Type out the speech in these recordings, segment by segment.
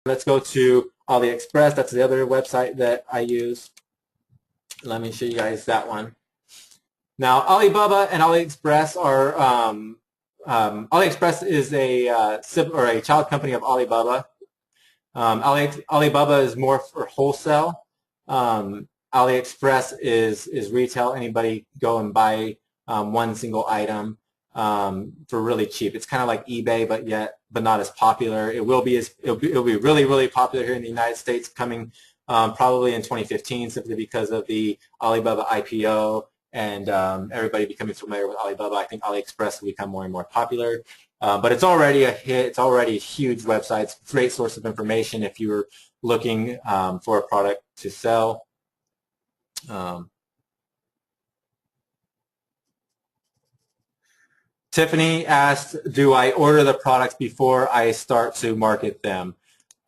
Let's go to AliExpress. That's the other website that I use. Let me show you guys that one. Now, Alibaba and AliExpress are AliExpress is a child company of Alibaba. Alibaba is more for wholesale. AliExpress is retail. Anybody go and buy one single item for really cheap. It's kind of like eBay, but not as popular. It'll be really popular here in the United States, coming probably in 2015, simply because of the Alibaba IPO and everybody becoming familiar with Alibaba. I think AliExpress will become more and more popular. But it's already a hit. It's already a huge website. It's a great source of information if you're looking for a product to sell. Tiffany asked, do I order the products before I start to market them?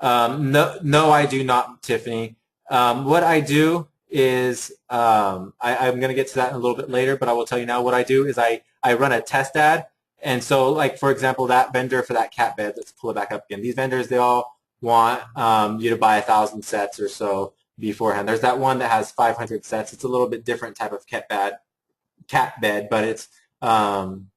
No, I do not, Tiffany. What I do is, I'm going to get to that in a little bit later, but I will tell you now what I do is I run a test ad. And so, like, for example, that vendor for that cat bed, let's pull it back up again. These vendors, they all want you to buy 1,000 sets or so beforehand. There's that one that has 500 sets. It's a little bit different type of cat bed, but it's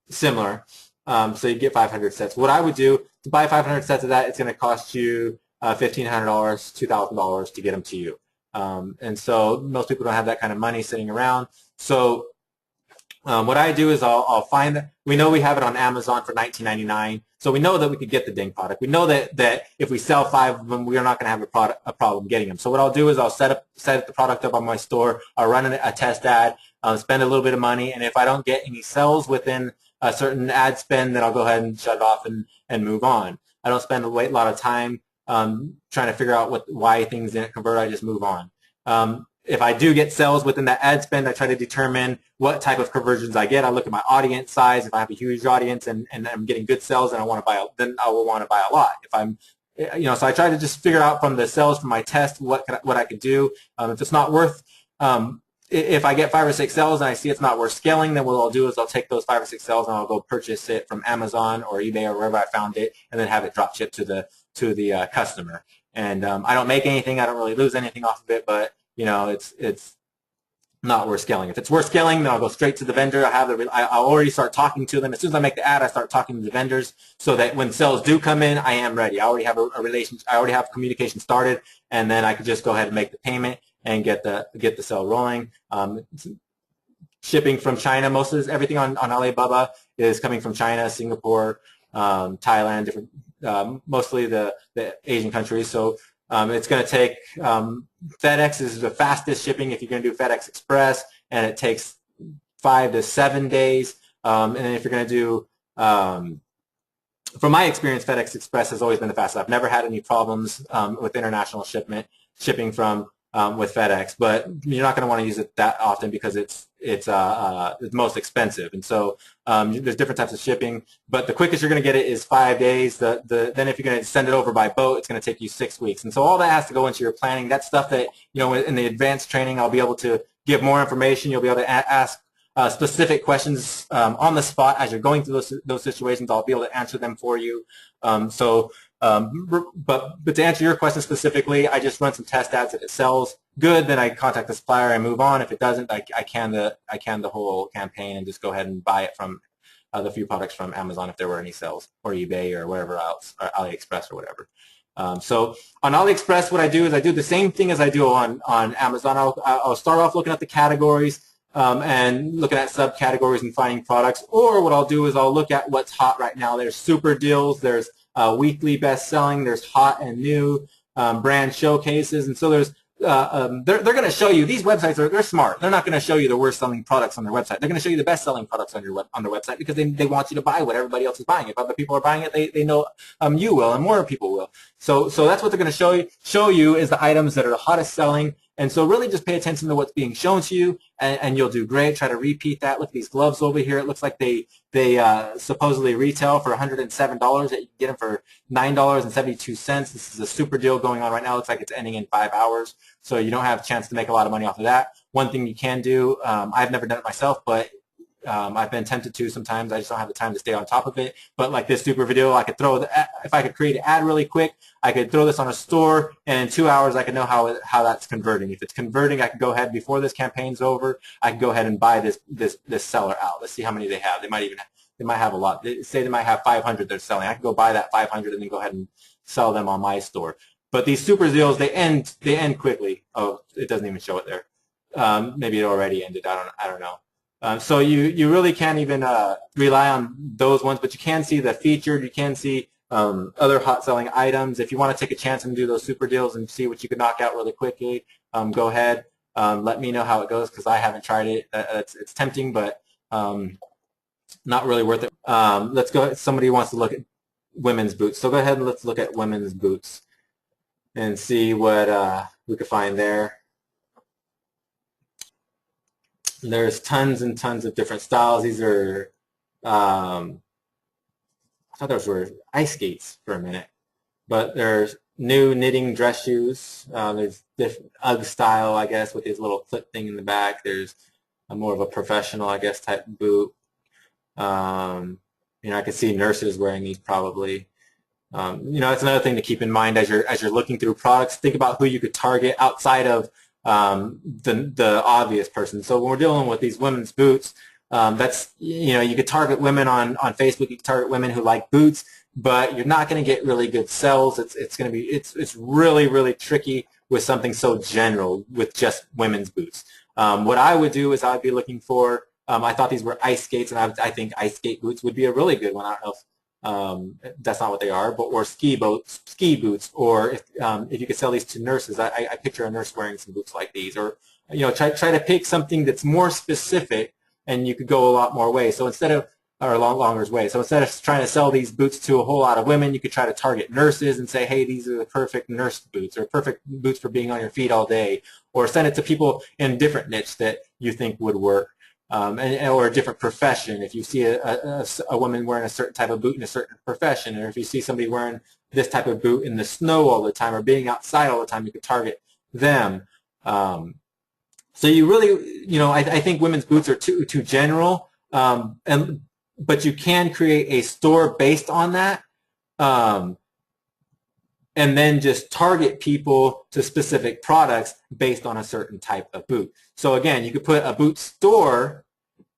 similar. So you get 500 sets. What I would do to buy 500 sets of that, it's going to cost you $1,500, $2,000 to get them to you. And so most people don't have that kind of money sitting around. So what I do is I'll find that we know we have it on Amazon for $19.99, so we know that we could get the ding product. We know that if we sell 5 of them, we are not going to have a problem getting them. So what I'll do is I'll set the product up on my store. I'll run a test ad, spend a little bit of money, and if I don't get any sales within a certain ad spend, then I'll go ahead and shut it off and move on. I don't spend a lot of time trying to figure out why things didn't convert. I just move on. If I do get sales within that ad spend, I try to determine what type of conversions I get. I look at my audience size. If I have a huge audience and I'm getting good sales and then I will want to buy a lot. If I'm, so I try to just figure out from the sales from my test what I could do. If it's not worth, if I get 5 or 6 sales and I see it's not worth scaling, then what I'll do is I'll take those 5 or 6 sales and I'll go purchase it from Amazon or eBay or wherever I found it, and then have it drop shipped to the customer. And I don't make anything. I don't really lose anything off of it, but it's not worth scaling. If it's worth scaling, then I'll go straight to the vendor. I'll already start talking to them. As soon as I make the ad, I start talking to the vendors so that when sales do come in, I am ready. I already have a relationship. I already have communication started, and then I could just go ahead and make the payment and get the sale rolling. Shipping from China, everything on Alibaba is coming from China, Singapore, Thailand, different, mostly the Asian countries. So it's going to take, FedEx is the fastest shipping if you're going to do FedEx Express, and it takes 5 to 7 days. And then if you're going to do, from my experience, FedEx Express has always been the fastest. I've never had any problems with international shipping from with FedEx, but you're not going to want to use it that often because it's most expensive. And so there's different types of shipping, but the quickest you're going to get it is 5 days. Then if you're going to send it over by boat, it's going to take you 6 weeks. And so all that has to go into your planning. That's stuff that, in the advanced training, I'll be able to give more information. You'll be able to ask specific questions on the spot as you're going through those situations. I'll be able to answer them for you. But to answer your question specifically, I just run some test ads. If it sells good, then I contact the supplier and move on. If it doesn't, I can the whole campaign and just go ahead and buy it from the few products from Amazon if there were any sales, or eBay or wherever else, or AliExpress or whatever. So on AliExpress, what I do is I do the same thing as I do on Amazon. I'll start off looking at the categories and looking at subcategories and finding products. Or what I'll do is I'll look at what's hot right now. There's super deals. There's weekly best-selling. There's hot and new brand showcases. And so there's they're going to show you, these websites they're smart. They're not going to show you the worst-selling products on their website. They're going to show you the best-selling products on their website because they want you to buy what everybody else is buying. If other people are buying it, they know you will and more people will. So that's what they're going to show you is the items that are the hottest selling. And so really just pay attention to what's being shown to you, and you'll do great. Try to repeat that. Look at these gloves over here. It looks like they supposedly retail for $107. That you can get them for $9.72. This is a super deal going on right now. It looks like it's ending in 5 hours, so you don't have a chance to make a lot of money off of that. One thing you can do, I've never done it myself, but I've been tempted to sometimes. I just don't have the time to stay on top of it. But like this super video, I could throw if I could create an ad really quick, I could throw this on a store, and in 2 hours I could know how that's converting. If it's converting, I could go ahead before this campaign's over. I can go ahead and buy this seller out. Let's see how many they have. They might have a lot. Say they might have 500 they're selling. I can go buy that 500 and then go ahead and sell them on my store. But these super deals, they end quickly. Oh, it doesn't even show it there. Maybe it already ended. I don't know. So you really can't even rely on those ones, but you can see the featured. You can see other hot selling items. If you want to take a chance and do those super deals and see what you can knock out really quickly, go ahead. Let me know how it goes because I haven't tried it. It's tempting, but not really worth it. Let's go. Somebody wants to look at women's boots, so go ahead and let's look at women's boots and see what we could find there. There's tons and tons of different styles. These are, I thought those were ice skates for a minute, but there's new knitting dress shoes. There's different UGG style, I guess, with this little clip thing in the back. There's a more of a professional, I guess, type boot. You know, I could see nurses wearing these probably. You know, it's another thing to keep in mind as you're looking through products. Think about who you could target outside of the obvious person. So when we're dealing with these women's boots, that's, you know, you could target women on Facebook. You could target women who like boots, but you're not going to get really good sales. It's going to be it's really tricky with something so general with just women's boots. What I would do is I would be looking for. I thought these were ice skates, and I think ice skate boots would be a really good one. I don't know if that's not what they are, but or ski boots, or if you could sell these to nurses. I picture a nurse wearing some boots like these, or you know, try to pick something that's more specific, and you could go a lot more ways. So instead of or longer ways. So instead of trying to sell these boots to a whole lot of women, you could try to target nurses and say, hey, these are the perfect nurse boots, or perfect boots for being on your feet all day, or send it to people in a different niche that you think would work. Or a different profession. If you see a woman wearing a certain type of boot in a certain profession, or if you see somebody wearing this type of boot in the snow all the time or being outside all the time, you could target them. So you really, you know, I think women's boots are too general, but you can create a store based on that, and then just target people to specific products based on a certain type of boot. So again, you could put a boot store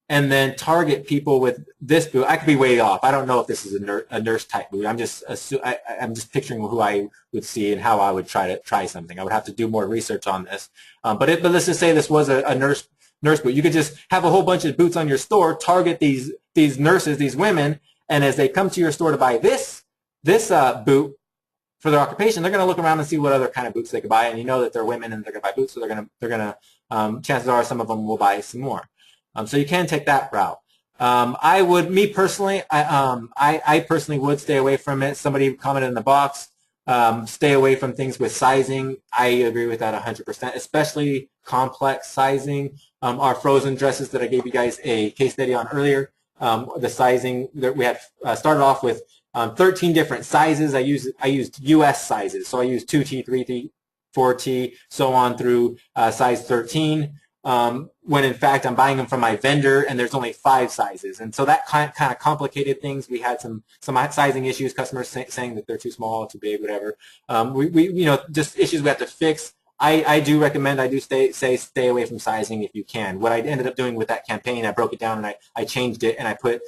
and then target people with this boot. I could be way off. I don't know if this is a nurse type boot. I'm just picturing who I would see and how I would try something. I would have to do more research on this. But let's just say this was a nurse boot. You could just have a whole bunch of boots on your store, target these nurses, these women, and as they come to your store to buy this boot for their occupation, they're going to look around and see what other kind of boots they could buy, and you know that they're women and they're going to buy boots, so they're going to chances are some of them will buy some more. So you can take that route. I would, me personally, I personally would stay away from it. Somebody commented in the box, stay away from things with sizing. I agree with that 100%, especially complex sizing. Our frozen dresses that I gave you guys a case study on earlier, the sizing that we had started off with 13 different sizes. I used US sizes, so I used 2T, 3T, 4T, so on through size 13. When in fact I'm buying them from my vendor and there's only 5 sizes, and so that kind of complicated things. We had some sizing issues, customers saying that they're too small, too big, whatever. We you know, just issues we have to fix. I do recommend, I do stay away from sizing if you can. What I ended up doing with that campaign, I broke it down and I changed it, and I put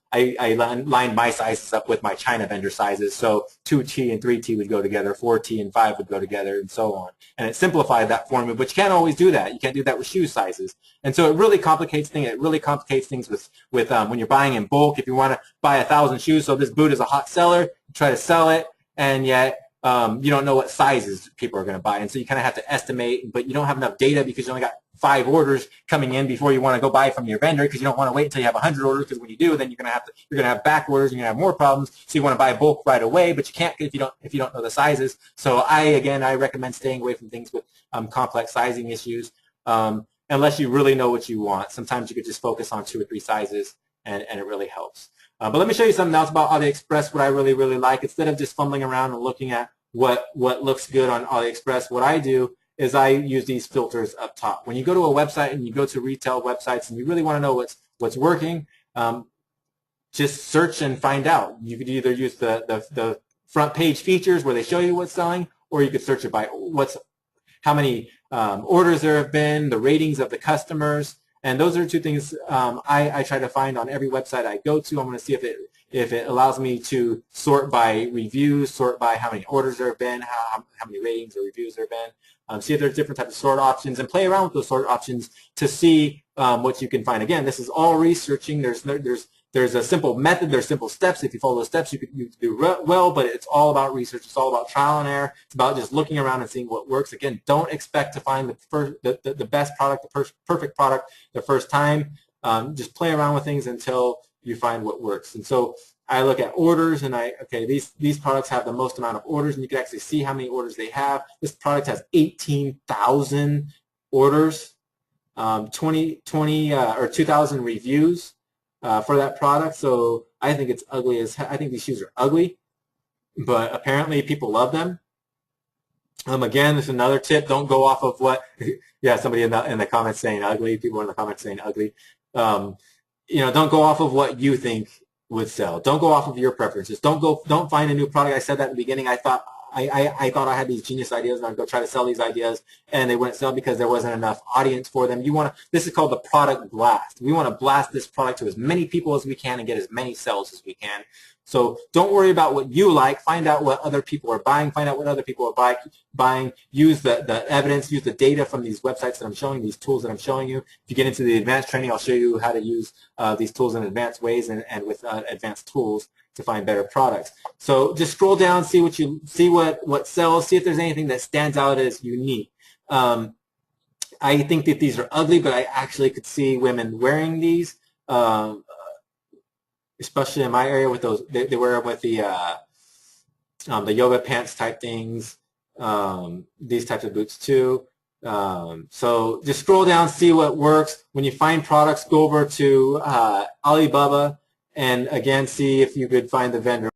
I lined my sizes up with my China vendor sizes, so 2T and 3T would go together, 4T and 5 would go together, and so on. And it simplified that for me, but you can't always do that. You can't do that with shoe sizes. And so it really complicates things. It really complicates things with when you're buying in bulk. If you want to buy 1,000 shoes, so this boot is a hot seller, you try to sell it, and yet you don't know what sizes people are going to buy. And so you kind of have to estimate, but you don't have enough data because you only got 5 orders coming in before you want to go buy from your vendor, because you don't want to wait until you have 100 orders, because when you do, then you're going to have back orders and you're going to have more problems. So you want to buy bulk right away, but you can't if you don't know the sizes. So I recommend staying away from things with complex sizing issues, unless you really know what you want. Sometimes you could just focus on 2 or 3 sizes, and it really helps. But let me show you something else about AliExpress, what I really like. Instead of just fumbling around and looking at what looks good on AliExpress, what I do is I use these filters up top. When you go to a website and you go to retail websites and you really want to know what's working. Just search and find out. You could either use the front page features where they show you what's selling, or you could search it by how many orders there have been, the ratings of the customers, and those are two things I try to find on every website I go to. I'm going to see if it allows me to sort by reviews, sort by how many orders there have been, how many ratings or reviews there have been, see if there's different types of sort options, and play around with those sort options to see what you can find. Again, this is all researching. There's a simple method, there's simple steps. If you follow those steps, you could do well, but it's all about research. It's all about trial and error. It's about just looking around and seeing what works. Again, don't expect to find the best product, the perfect product the first time. Just play around with things until you find what works. And so I look at orders, and okay, these products have the most amount of orders, and you can actually see how many orders they have. This product has 18,000 orders, 2,000 reviews for that product. So I think it's ugly as I think these shoes are ugly, but apparently people love them. Again, this is another tip. Don't go off of what, yeah, somebody in the comments saying ugly. People in the comments saying ugly. Don't go off of what you think would sell. Don't go off of your preferences. Don't find a new product. I said that in the beginning. I thought I had these genius ideas, and I'd go try to sell these ideas, and they wouldn't sell because there wasn't enough audience for them. This is called the product blast. We want to blast this product to as many people as we can and get as many sales as we can. So don't worry about what you like. Find out what other people are buying. Find out what other people are buying. Use the evidence. Use the data from these websites that I'm showing, these tools that I'm showing you. If you get into the advanced training, I'll show you how to use these tools in advanced ways and with advanced tools to find better products. So just scroll down, see what sells, see if there's anything that stands out as unique. I think that these are ugly, but I actually could see women wearing these. Especially in my area with those, they wear them with the yoga pants type things, these types of boots too. So just scroll down, see what works. When you find products, go over to Alibaba and again see if you could find the vendor.